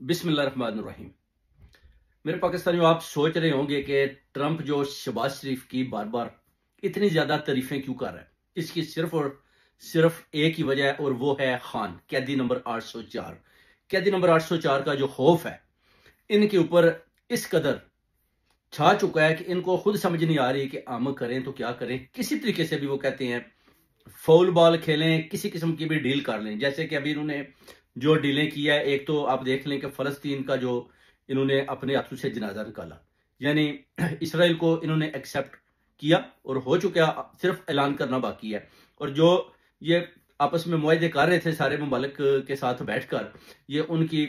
बिस्मिल्लाहिर्रहमानिर्रहीम। मेरे पाकिस्तानियों, आप सोच रहे होंगे कि ट्रंप जो शहबाज शरीफ की बार बार इतनी ज्यादा तारीफें क्यों कर रहा है। इसकी सिर्फ और सिर्फ एक ही वजह है और वो है खान, कैदी नंबर 804। कैदी नंबर 804 का जो खौफ है इनके ऊपर इस कदर छा चुका है कि इनको खुद समझ नहीं आ रही कि हम करें तो क्या करें। किसी तरीके से भी वो कहते हैं फाउल बॉल खेलें, किसी किस्म की भी डील कर लें। जैसे कि अभी इन्होंने जो डीलें किया है, एक तो आप देख लें कि फलस्तीन का जो इन्होंने अपने हाथों से जनाजा निकाला, यानी इसराइल को इन्होंने एक्सेप्ट किया और हो चुका, सिर्फ ऐलान करना बाकी है। और जो ये आपस में मुआहदे कर रहे थे सारे ममालिक के साथ बैठकर, ये उनकी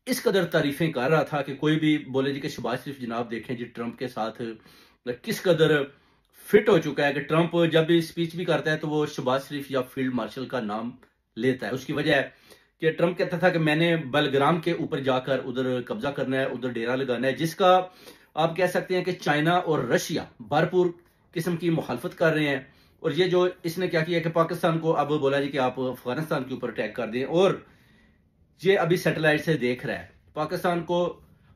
इस कदर तारीफें कर रहा था कि कोई भी बोले जी कि शहबाज शरीफ जनाब देखें जी ट्रंप के साथ किस कदर फिट हो चुका है कि ट्रंप जब भी स्पीच भी करता है तो वो शहबाज शरीफ या फील्ड मार्शल का नाम लेता है। उसकी वजह है कि ट्रंप कहता था कि मैंने बलग्राम के ऊपर जाकर उधर कब्जा करना है, उधर डेरा लगाना है, जिसका आप कह सकते हैं कि चाइना और रशिया भरपूर किस्म की मुखालफत कर रहे हैं। और ये जो इसने क्या किया कि पाकिस्तान को अब बोला जी कि आप अफगानिस्तान के ऊपर अटैक कर दें, और ये अभी सैटेलाइट से देख रहा है पाकिस्तान को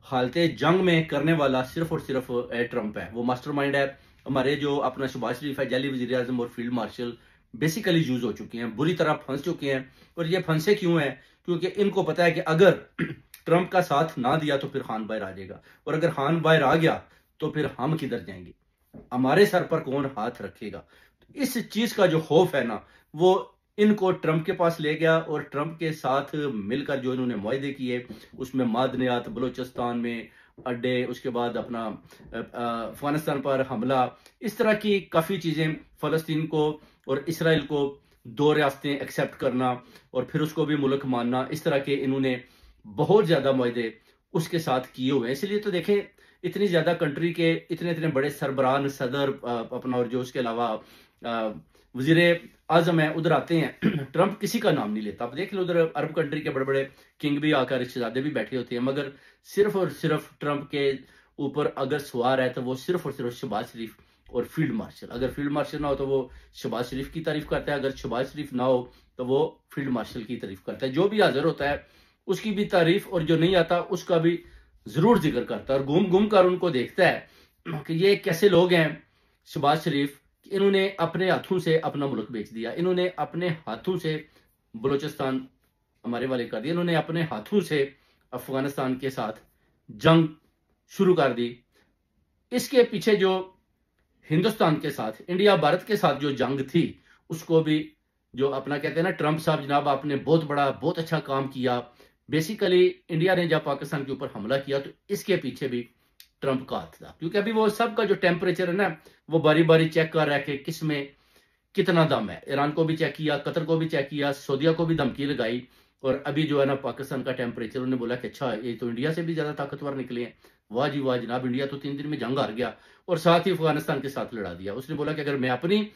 हालते जंग में करने वाला सिर्फ और सिर्फ ट्रंप है। वो मास्टरमाइंड है। हमारे जो अपना शहबाज शरीफ है, जैली वजीर आजम और फील्ड मार्शल बेसिकली यूज हो चुके हैं, बुरी तरह फंस चुके हैं। और ये फंसे क्यों हैं? क्योंकि इनको पता है कि अगर ट्रंप का साथ ना दिया तो फिर खान बाहर आ जाएगा, और अगर खान बाहर आ गया तो फिर हम किधर जाएंगे, हमारे सर पर कौन हाथ रखेगा। इस चीज का जो खौफ है ना, वो इनको ट्रंप के पास ले गया। और ट्रंप के साथ मिलकर जो इन्होंने मुआहदे किए, उसमें मादनियात, बलोचिस्तान में अड्डे, उसके बाद अपना अफगानिस्तान पर हमला, इस तरह की काफी चीजें, फलस्तीन को और इसराइल को दो रियासतें एक्सेप्ट करना और फिर उसको भी मुल्क मानना, इस तरह के इन्होंने बहुत ज्यादा मुआहदे उसके साथ किए हुए हैं। इसलिए तो देखें, इतनी ज्यादा कंट्री के इतने इतने बड़े सरबरान, सदर अपना, और जो उसके अलावा वजीर आजम है, उधर आते हैं ट्रंप किसी का नाम नहीं लेता। आप देख लो, उधर अरब कंट्री के बड़े बड़े किंग भी आकर, रिश्तेदार भी बैठे होते हैं, मगर सिर्फ और सिर्फ ट्रंप के ऊपर अगर सवार है तो वो सिर्फ और सिर्फ शहबाज शरीफ और फील्ड मार्शल। अगर फील्ड मार्शल ना हो तो वो शहबाज शरीफ की तारीफ करता है, अगर शहबाज शरीफ ना हो तो वो फील्ड मार्शल की तारीफ करता है। जो भी हाजिर होता है उसकी भी तारीफ, और जो नहीं आता उसका भी जरूर जिक्र करता है, और घूम घूम कर उनको देखता है कि ये कैसे लोग हैं शहबाज शरीफ। इन्होंने अपने हाथों से अपना मुल्क बेच दिया, इन्होंने अपने हाथों से बलोचिस्तान हमारे वाले कर दिया, इन्होंने अपने हाथों से अफगानिस्तान के साथ जंग शुरू कर दी। इसके पीछे जो हिंदुस्तान के साथ, इंडिया भारत के साथ जो जंग थी, उसको भी जो अपना कहते हैं ना, ट्रंप साहब जनाब आपने बहुत बड़ा, बहुत अच्छा काम किया। बेसिकली इंडिया ने जब पाकिस्तान के ऊपर हमला किया तो इसके पीछे भी ट्रंप का हाथ था, क्योंकि अभी वो सबका जो टेम्परेचर है ना, वो बारी बारी चेक कर रहा है कि किस में कितना दम है। ईरान को भी चेक किया, कतर को भी चेक किया, सऊदीया को भी धमकी लगाई, और अभी जो है ना पाकिस्तान का टेम्परेचर, उन्होंने बोला कि अच्छा, ये तो इंडिया से भी ज्यादा ताकतवर निकले हैं। वाह जी वाह जनाब, इंडिया तो 3 दिन में जंग हार गया और साथ ही अफगानिस्तान के साथ लड़ा दिया। उसने बोला कि अगर मैं अपनी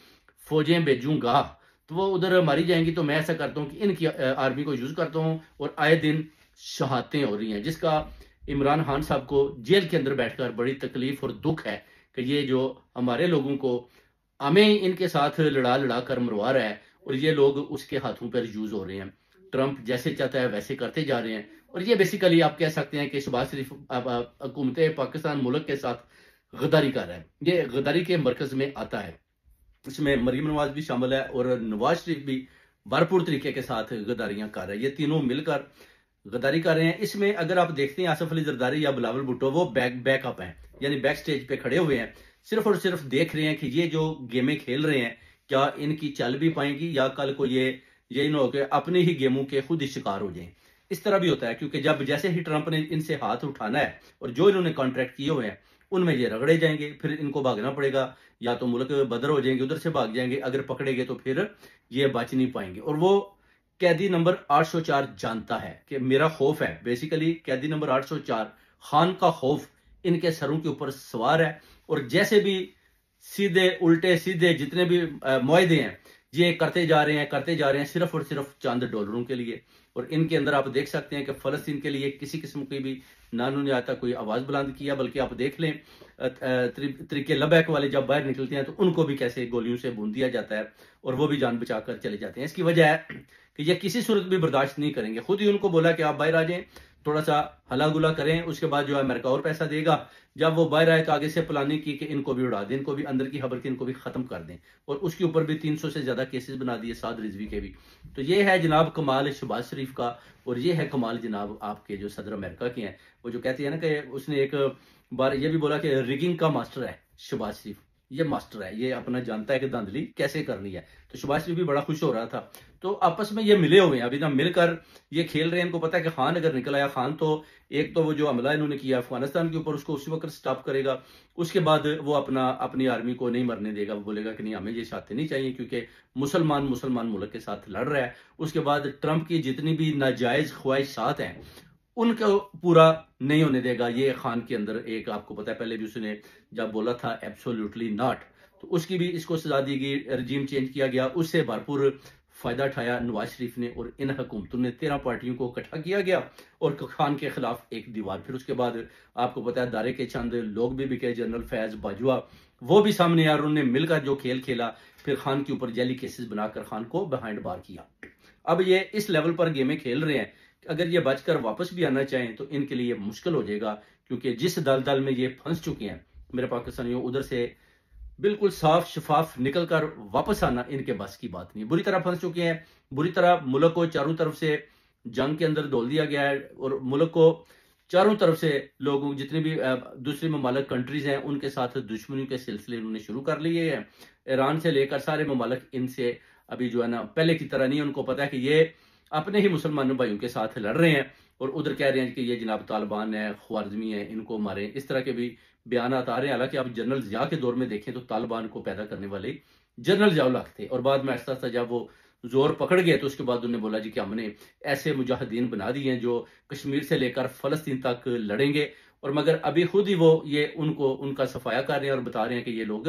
फौजें भेजूंगा तो वो उधर मारी जाएंगी, तो मैं ऐसा करता हूँ कि इनकी आर्मी को यूज करता हूँ, और आए दिन शहादतें हो रही हैं, जिसका इमरान खान साहब को जेल के अंदर बैठकर बड़ी तकलीफ और दुख है कि ये जो हमारे लोगों को हमें इनके साथ लड़ा लड़ा कर मरवा रहा है, और ये लोग उसके हाथों पर यूज हो रहे हैं। ट्रंप जैसे चाहता है वैसे करते जा रहे हैं। और ये बेसिकली आप कह सकते हैं कि शहबाज शरीफ हुकूमत पाकिस्तान मुल्क के साथ गद्दारी कर रहा है। ये गद्दारी के मरकज में आता है। इसमें मरीम नवाज भी शामिल है और नवाज शरीफ भी भरपूर तरीके के साथ गद्दारियां कर रहे हैं। ये तीनों मिलकर गद्दारी कर रहे हैं। इसमें अगर आप देखते हैं आसिफ अली जरदारी या बिलावल भुट्टो, वो बैकअप हैं, यानी बैक स्टेज पे खड़े हुए हैं, सिर्फ और सिर्फ देख रहे हैं कि ये जो गेमें खेल रहे हैं क्या इनकी चल भी पाएंगी, या कल को ये ना हो के अपनी ही गेमों के खुद ही शिकार हो जाएं। इस तरह भी होता है, क्योंकि जब जैसे ही ट्रंप ने इनसे हाथ उठाना है और जो इन्होंने कॉन्ट्रैक्ट किए हुए हैं उनमें ये रगड़े जाएंगे, फिर इनको भागना पड़ेगा, या तो मुल्क बदर हो जाएंगे, उधर से भाग जाएंगे, अगर पकड़े गए तो फिर ये बच नहीं पाएंगे। और वो कैदी नंबर 804 जानता है कि मेरा खौफ है। बेसिकली कैदी नंबर 804 खान का खौफ इनके सरों के ऊपर सवार है, और जैसे भी सीधे उल्टे सीधे जितने भी मुआहदे हैं ये करते जा रहे हैं सिर्फ और सिर्फ चंद डॉलरों के लिए। और इनके अंदर आप देख सकते हैं कि फलस्तीन के लिए किसी किस्म की भी ना उन्होंने आता कोई आवाज बुलंद किया, बल्कि आप देख लें तरीके लबैक वाले जब बाहर निकलते हैं तो उनको भी कैसे गोलियों से भून दिया जाता है, और वो भी जान बचाकर चले जाते हैं। इसकी वजह है कि ये किसी सूरत भी बर्दाश्त नहीं करेंगे। खुद ही उनको बोला कि आप बाहर आ जाएं थोड़ा सा हला गुला करें, उसके बाद जो है अमेरिका और पैसा देगा। जब वो बाहर आए तो आगे से प्लानिंग की कि इनको भी उड़ा दें, इनको भी अंदर की खबर की इनको भी खत्म कर दें, और उसके ऊपर भी 300 से ज्यादा केसेस बना दिए, साद रिजवी के भी। तो ये है जनाब कमाल शहबाज शरीफ का, और ये है कमाल जनाब आपके जो सदर अमेरिका के हैं। वो जो कहते हैं ना कि उसने एक बार ये भी बोला कि रिगिंग का मास्टर है शहबाज शरीफ, ये मास्टर है, ये अपना जानता है कि धांधली कैसे करनी है। तो शहबाज शरीफ भी बड़ा खुश हो रहा था। तो आपस में ये मिले हुए हैं अभी ना, मिलकर ये खेल रहे हैं। इनको पता है कि खान अगर निकल आया, खान तो एक तो वो जो हमला इन्होंने किया अफगानिस्तान के ऊपर उसको उसी वक्त स्टॉप करेगा, उसके बाद वो अपनी आर्मी को नहीं मरने देगा। वो बोलेगा कि नहीं, हमें ये शांति नहीं चाहिए क्योंकि मुसलमान मुल्क के साथ लड़ रहा है। उसके बाद ट्रंप की जितनी भी नाजायज ख्वाहिशात हैं उनको पूरा नहीं होने देगा। ये खान के अंदर एक, आपको पता है पहले भी उसने जब बोला था एब्सोल्युटली नॉट, तो उसकी भी इसको सजा दी गई, रजीम चेंज किया गया, उससे भरपूर फायदा उठाया नवाज शरीफ ने और इन हुकूमतों ने। 13 पार्टियों को इकट्ठा किया गया और खान के खिलाफ एक दीवार। फिर उसके बाद आपको पता है दायरे के चंद लोग भी बिके, जनरल फैज बाजवा वो भी सामने आए, उन्होंने मिलकर जो खेल खेला, फिर खान के ऊपर जेली केसेस बनाकर खान को बिहाइंड बार किया। अब ये इस लेवल पर गेमें खेल रहे हैं, अगर ये बचकर वापस भी आना चाहें तो इनके लिए मुश्किल हो जाएगा, क्योंकि जिस दलदल में ये फंस चुके हैं मेरे पाकिस्तानियों, उधर से बिल्कुल साफ शफाफ निकलकर वापस आना इनके बस की बात नहीं। बुरी तरह फंस चुके हैं, बुरी तरह मुल्क को चारों तरफ से जंग के अंदर धोल दिया गया है, और मुल्क को चारों तरफ से लोगों, जितने भी दूसरे ममालिक कंट्रीज हैं उनके साथ दुश्मनी के सिलसिले उन्होंने शुरू कर लिए हैं। ईरान से लेकर सारे ममालिक इनसे अभी जो है ना पहले की तरह नहीं, उनको पता है कि ये अपने ही मुसलमान भाइयों के साथ लड़ रहे हैं, और उधर कह रहे हैं कि ये जनाब तालिबान है, ख्वारिज़मी है, इनको मारे। इस तरह के भी बयान आ रहे हैं। हालांकि आप जनरल जिया के दौर में देखें तो तालिबान को पैदा करने वाले जनरल जिया थे, और बाद में आहिस्ता आहिस्ता जब वो जोर पकड़ गए तो उसके बाद उन्होंने बोला जी कि हमने ऐसे मुजाहिदीन बना दिए हैं जो कश्मीर से लेकर फलस्तीन तक लड़ेंगे, और मगर अभी खुद ही वो ये उनका सफाया कर रहे हैं और बता रहे हैं कि ये लोग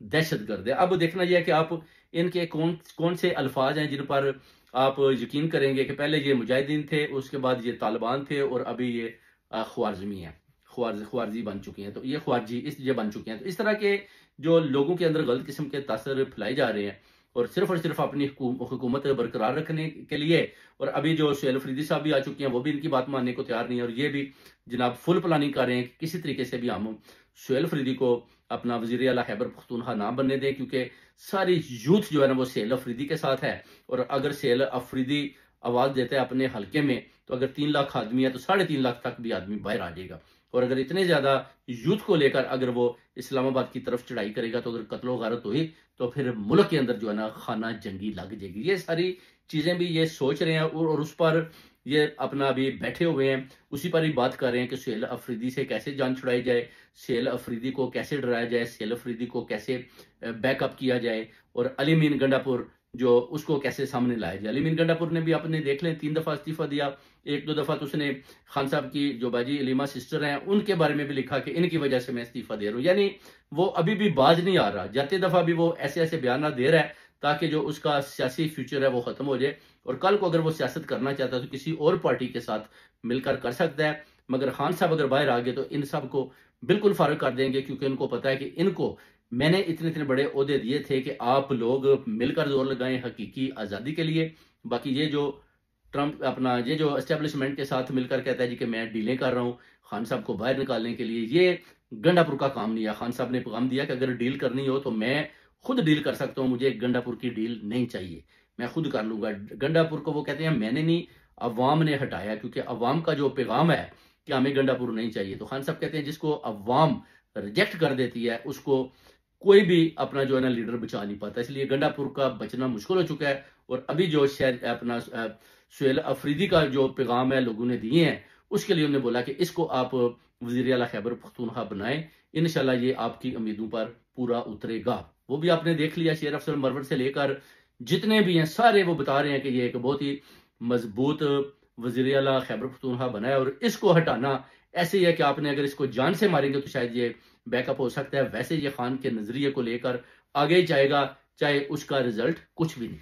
दहशतगर्द है। अब देखना यह है कि आप इनके कौन कौन से अल्फाज हैं जिन पर आप यकीन करेंगे कि पहले ये मुजाहिदीन थे, उसके बाद ये तालिबान थे, और अभी ये ख्वारिज़मी है, ख्वारजी बन चुकी हैं। तो ये ख्वारजी ये बन चुके हैं। तो इस तरह के जो लोगों के अंदर गलत किस्म के तासर फैलाए जा रहे हैं, और सिर्फ अपनी हुकूमत बरकरार रखने के लिए। और अभी जो सुहेल अफरीदी साहब भी आ चुके हैं, वो भी इनकी बात मानने को तैयार नहीं है, और ये भी जनाब फुल प्लानिंग कर रहे हैं कि किसी तरीके से भी हम सुहेल अफरीदी को अपना वजीर आला खैबर पख्तूनख्वा ना बनने दें, क्योंकि सारी यूथ जो है ना वो सुहेल अफरीदी के साथ है। और अगर सुहेल अफरीदी आवाज देता है अपने हल्के में, तो अगर 3 लाख आदमी है तो 3.5 लाख तक भी आदमी बाहर आ जाएगा। और अगर इतने ज्यादा यूथ को लेकर अगर वो इस्लामाबाद की तरफ चढ़ाई करेगा, तो अगर कत्लो गारत हुई तो फिर मुल्क के अंदर जो है ना खाना जंगी लग जाएगी। ये सारी चीजें भी ये सोच रहे हैं, और उस पर ये अपना अभी बैठे हुए हैं, उसी पर ही बात कर रहे हैं कि सुहेल अफरीदी से कैसे जान छुड़ाई जाए, सुहेल अफरीदी को कैसे डराया जाए, सुहेल अफरीदी को कैसे बैकअप किया जाए, और अली मीन गंडापुर जो उसको कैसे सामने लाया जाए। अली मीन गंडापुर ने भी अपने देख लें 3 दफा इस्तीफा दिया, 1-2 दफा तो उसने खान साहब की जो बाजी अलीमा सिस्टर हैं उनके बारे में भी लिखा कि इनकी वजह से मैं इस्तीफा दे रहा हूं। यानी वो अभी भी बाज नहीं आ रहा, जाते दफा भी वो ऐसे ऐसे बयान दे रहा है ताकि जो उसका सियासी फ्यूचर है वो खत्म हो जाए, और कल को अगर वो सियासत करना चाहता है तो किसी और पार्टी के साथ मिलकर कर सकता है। मगर खान साहब अगर बाहर आ गए तो इन सब को बिल्कुल फारग कर देंगे, क्योंकि उनको पता है कि इनको मैंने इतने इतने बड़े ओहदे दिए थे कि आप लोग मिलकर जोर लगाएं हकीकी आज़ादी के लिए। बाकी ये जो ट्रंप अपना ये जो एस्टेब्लिशमेंट के साथ मिलकर कहता है जी कि मैं डीलें कर रहा हूं खान साहब को बाहर निकालने के लिए, ये गंडापुर का काम नहीं है। खान साहब ने पैगाम दिया कि अगर डील करनी हो तो मैं खुद डील कर सकता हूं, मुझे गंडापुर की डील नहीं चाहिए, मैं खुद कर लूंगा। गंडापुर को वो कहते हैं मैंने नहीं, अवाम ने हटाया, क्योंकि अवाम का जो पैगाम है कि हमें गंडापुर नहीं चाहिए। तो खान साहब कहते हैं जिसको अवाम रिजेक्ट कर देती है उसको कोई भी अपना जो है ना लीडर बचा नहीं पाता, इसलिए गंडापुर का बचना मुश्किल हो चुका है। और अभी जो शहर अपना सुहेल अफरीदी का जो पैगाम है लोगों ने दिए हैं, उसके लिए उन्होंने बोला कि इसको आप वजीर आला खैबर पख्तूनख्वा बनाएं, इंशाल्लाह ये आपकी उम्मीदों पर पूरा उतरेगा। वो भी आपने देख लिया, शेर अफसर मरवर से लेकर जितने भी हैं सारे वो बता रहे हैं कि ये एक बहुत ही मजबूत वजीर आला खैबर पख्तूनख्वा बना है, और इसको हटाना ऐसे ही है कि आपने अगर इसको जान से मारेंगे तो शायद ये बैकअप हो सकता है। वैसे ये खान के नजरिए को लेकर आगे जाएगा, चाहे उसका रिजल्ट कुछ भी नहीं।